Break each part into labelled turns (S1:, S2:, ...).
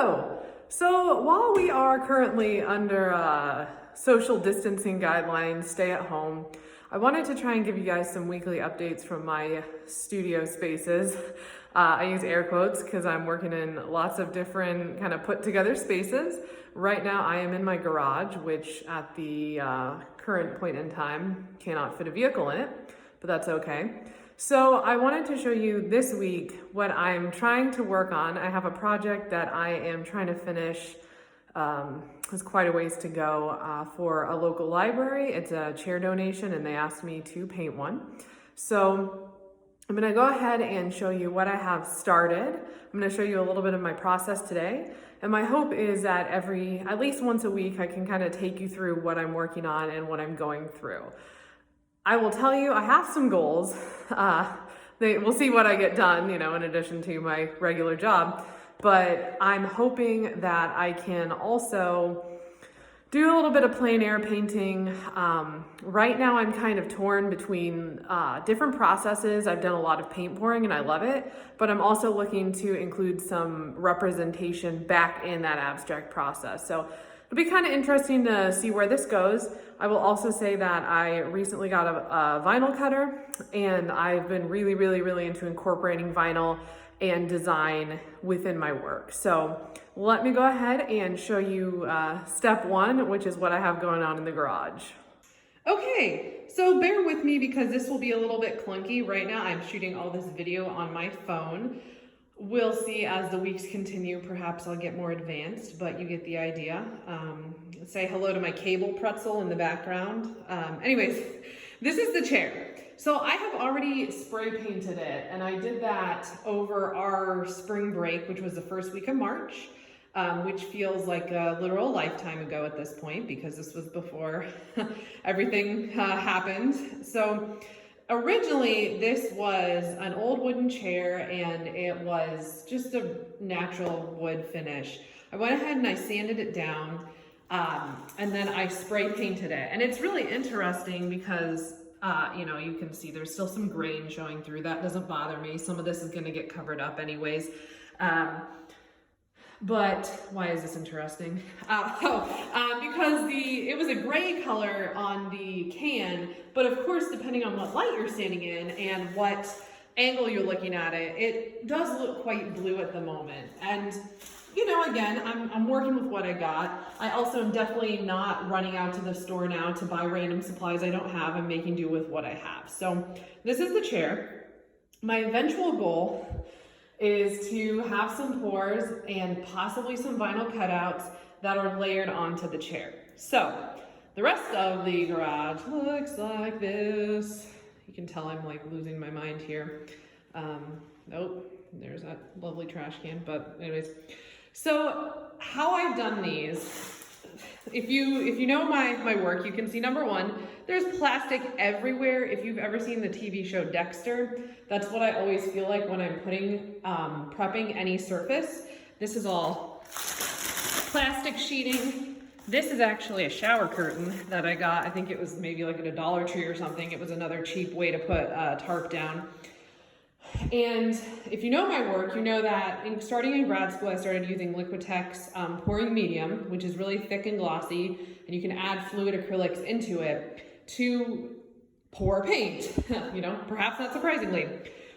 S1: Hello. So while we are currently under social distancing guidelines, stay at home, I wanted to try and give you guys some weekly updates from my studio spaces. I use air quotes because I'm working in lots of different kind of put together spaces. Right now I am in my garage, which at the current point in time cannot fit a vehicle in it, but that's okay. So I wanted to show you this week what I'm trying to work on. I have a project that I am trying to finish. There's quite a ways to go for a local library. It's a chair donation and they asked me to paint one. So I'm gonna go ahead and show you what I have started. I'm gonna show you a little bit of my process today. And my hope is that at least once a week, I can kind of take you through what I'm working on and what I'm going through. I will tell you, I have some goals. We'll see what I get done, in addition to my regular job. But I'm hoping that I can also do a little bit of plein air painting. Right now I'm kind of torn between different processes. I've done a lot of paint pouring and I love it, but I'm also looking to include some representation back in that abstract process. So it'll be kind of interesting to see where this goes. I will also say that I recently got a vinyl cutter and I've been really into incorporating vinyl and design within my work. So let me go ahead and show you step one, which is what I have going on in the garage. Okay, so bear with me because this will be a little bit clunky. Right now I'm shooting all this video on my phone. We'll see as the weeks continue, perhaps I'll get more advanced, but you get the idea. Say hello to my cable pretzel in the background. Anyways, this is the chair. So I have already spray painted it, and I did that over our spring break, which was the first week of March, which feels like a literal lifetime ago at this point, because this was before everything happened. So originally, this was an old wooden chair, and it was just a natural wood finish. I went ahead and I sanded it down, and then I spray painted it. And it's really interesting because you can see there's still some grain showing through. That doesn't bother me. Some of this is going to get covered up anyways. But why is this interesting? Because it was a gray color on the can, but of course, depending on what light you're standing in and what angle you're looking at it, it does look quite blue at the moment. And again, I'm working with what I got. I also am definitely not running out to the store now to buy random supplies I don't have. I'm making do with what I have. So this is the chair. My eventual goal is to have some pours and possibly some vinyl cutouts that are layered onto the chair. So the rest of the garage looks like this. You can tell I'm like losing my mind here. Nope, there's that lovely trash can, but anyways. So how I've done these, if you know my work, you can see number one, there's plastic everywhere. If you've ever seen the TV show Dexter, that's what I always feel like when I'm prepping any surface. This is all plastic sheeting. This is actually a shower curtain that I got. I think it was maybe like at a Dollar Tree or something. It was another cheap way to put a tarp down. And if you know my work, you know that starting in grad school, I started using Liquitex pouring medium, which is really thick and glossy, and you can add fluid acrylics into it to pour paint, perhaps not surprisingly.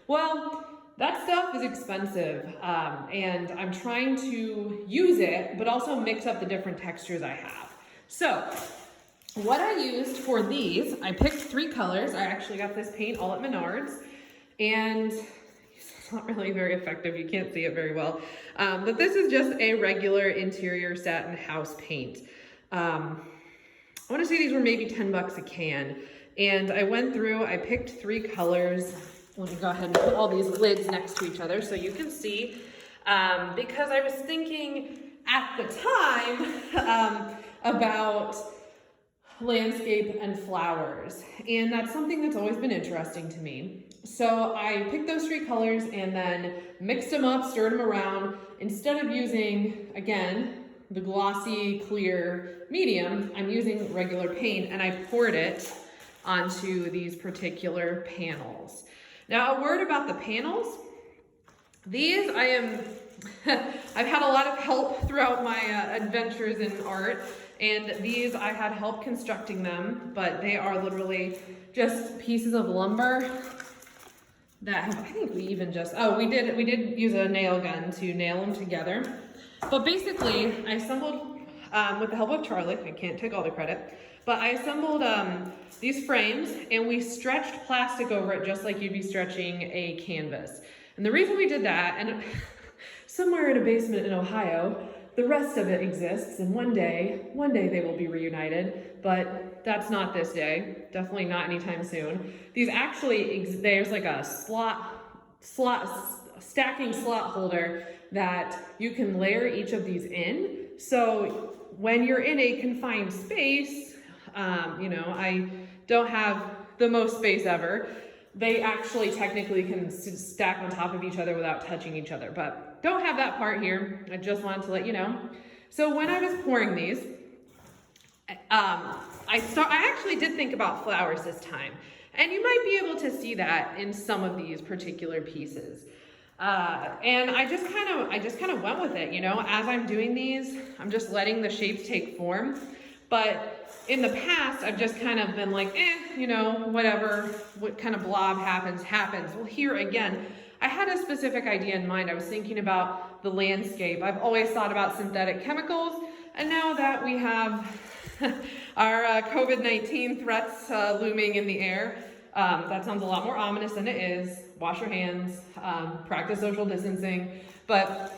S1: Well, that stuff is expensive, and I'm trying to use it, but also mix up the different textures I have. So what I used for these, I picked 3 colors. I actually got this paint all at Menards. And it's not really very effective. You can't see it very well. But this is just a regular interior satin house paint. I want to say these were maybe 10 bucks a can. And I went through, I picked 3 colors. Let me go ahead and put all these lids next to each other so you can see. Because I was thinking at the time about landscape and flowers. And that's something that's always been interesting to me. So I picked those 3 colors and then mixed them up, stirred them around. Instead of using, again, the glossy, clear medium, I'm using regular paint and I poured it onto these particular panels. Now, a word about the panels. These I am I've had a lot of help throughout my adventures in art, and these I had help constructing them, but they are literally just pieces of lumber that have, I think we even just, we did use a nail gun to nail them together. But basically, I assembled, with the help of Charlie, I can't take all the credit, but I assembled these frames, and we stretched plastic over it just like you'd be stretching a canvas. And the reason we did that, and somewhere in a basement in Ohio, the rest of it exists, and one day they will be reunited, but that's not this day, definitely not anytime soon. These actually, there's like a stacking slot holder that you can layer each of these in. So when you're in a confined space, you know, I don't have the most space ever. They actually technically can stack on top of each other without touching each other, but don't have that part here. I just wanted to let you know. So when I was pouring these, I actually did think about flowers this time, and you might be able to see that in some of these particular pieces. And I just kind of went with it, you know. As I'm doing these, I'm just letting the shapes take form. But in the past, I've just kind of been like, you know, whatever, what kind of blob happens. Well, here again, I had a specific idea in mind. I was thinking about the landscape. I've always thought about synthetic chemicals, and now that we have our COVID-19 threats looming in the air, that sounds a lot more ominous than it is. Wash your hands, practice social distancing. But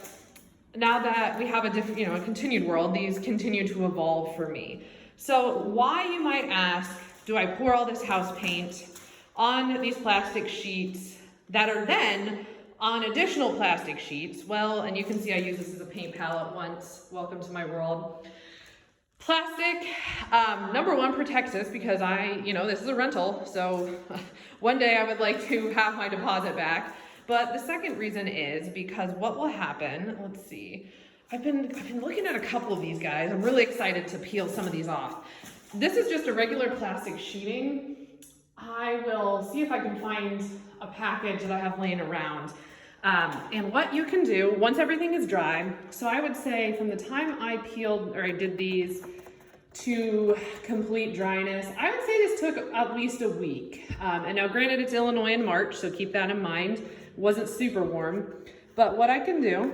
S1: now that we have a different, you know, a continued world, these continue to evolve for me. So why, you might ask, do I pour all this house paint on these plastic sheets that are then on additional plastic sheets? Well, and you can see I use this as a paint palette once. Welcome to my world. Plastic, number one, protects us because this is a rental, so one day I would like to have my deposit back. But the second reason is because what will happen, let's see, I've been looking at a couple of these guys. I'm really excited to peel some of these off. This is just a regular plastic sheeting. I will see if I can find a package that I have laying around. And what you can do once everything is dry, so I would say from the time I peeled or I did these to complete dryness, I would say this took at least a week. And now granted, it's Illinois in March, so keep that in mind. It wasn't super warm, but what I can do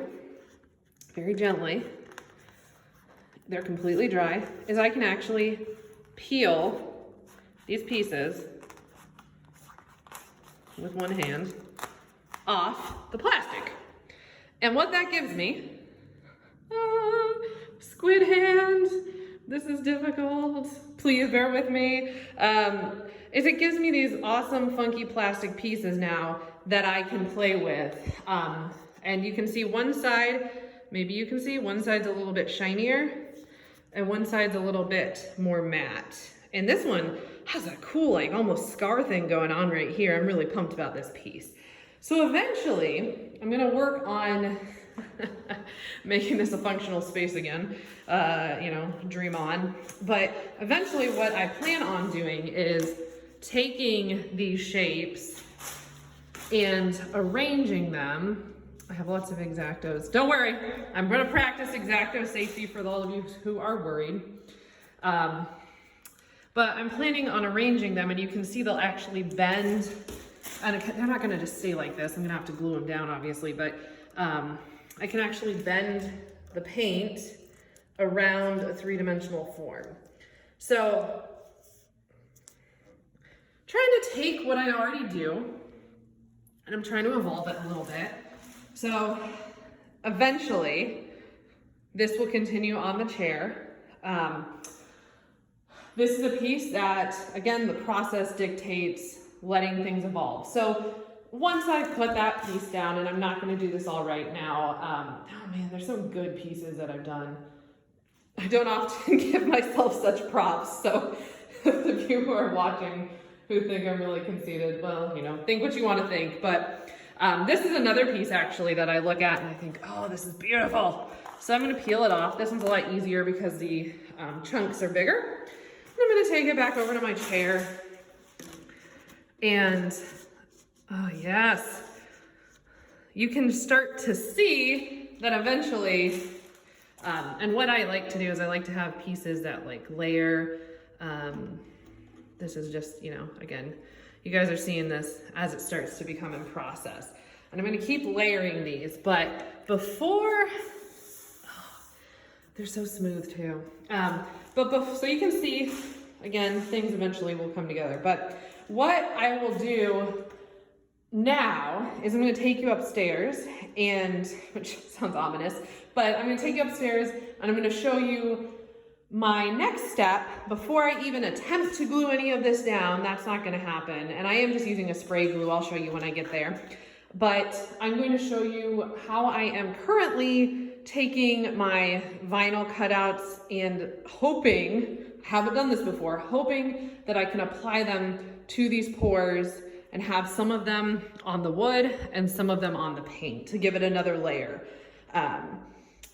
S1: very gently, they're completely dry, is I can actually peel these pieces with one hand off the plastic. And what that gives me, squid hand, this is difficult, please bear with me, is it gives me these awesome funky plastic pieces now that I can play with. And you can see one side, maybe you can see one side's a little bit shinier and one side's a little bit more matte. And this one has a cool, like almost scar thing going on right here. I'm really pumped about this piece. So eventually, I'm gonna work on making this a functional space again, dream on. But eventually what I plan on doing is taking these shapes and arranging them. I have lots of X-Actos. Don't worry, I'm gonna practice X-Acto safety for all of you who are worried. But I'm planning on arranging them, and you can see they'll actually bend. And they're not gonna just stay like this. I'm gonna have to glue them down, obviously, but I can actually bend the paint around a three-dimensional form. So, trying to take what I already do, and I'm trying to evolve it a little bit. So, eventually, this will continue on the chair. This is a piece that, again, the process dictates letting things evolve. So once I put that piece down, and I'm not going to do this all right now, oh man, there's some good pieces that I've done. I don't often give myself such props, so the of you who are watching who think I'm really conceited, well, think what you want to think, but this is another piece actually that I look at and I think, oh, this is beautiful. So I'm going to peel it off. This one's a lot easier because the chunks are bigger. And I'm going to take it back over to my chair. And, oh yes, you can start to see that eventually, and what I like to do is I like to have pieces that like layer. This is just, you know, again, you guys are seeing this as it starts to become in process. And I'm gonna keep layering these, but before, they're so smooth too. So you can see, again, things eventually will come together. But what I will do now is I'm gonna take you upstairs and, which sounds ominous, but I'm gonna take you upstairs and I'm gonna show you my next step before I even attempt to glue any of this down. That's not gonna happen. And I am just using a spray glue. I'll show you when I get there. But I'm going to show you how I am currently taking my vinyl cutouts and hoping, haven't done this before, hoping that I can apply them to these pours and have some of them on the wood and some of them on the paint to give it another layer.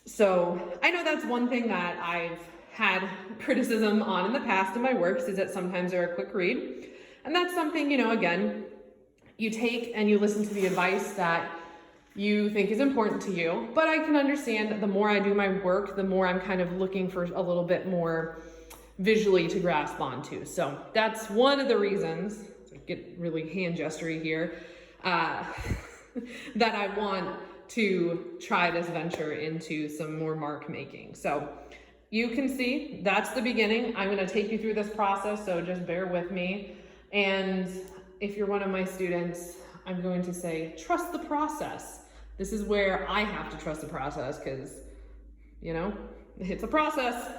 S1: So I know that's one thing that I've had criticism on in the past in my works, is that sometimes they're a quick read. And that's something, you know, again, you take and you listen to the advice that you think is important to you. But I can understand that the more I do my work, the more I'm kind of looking for a little bit more visually to grasp onto. So that's one of the reasons, so I get really hand gestury here, that I want to try this venture into some more mark making. So you can see that's the beginning. I'm gonna take you through this process, so just bear with me. And if you're one of my students, I'm going to say, trust the process. This is where I have to trust the process because, you know, it's a process.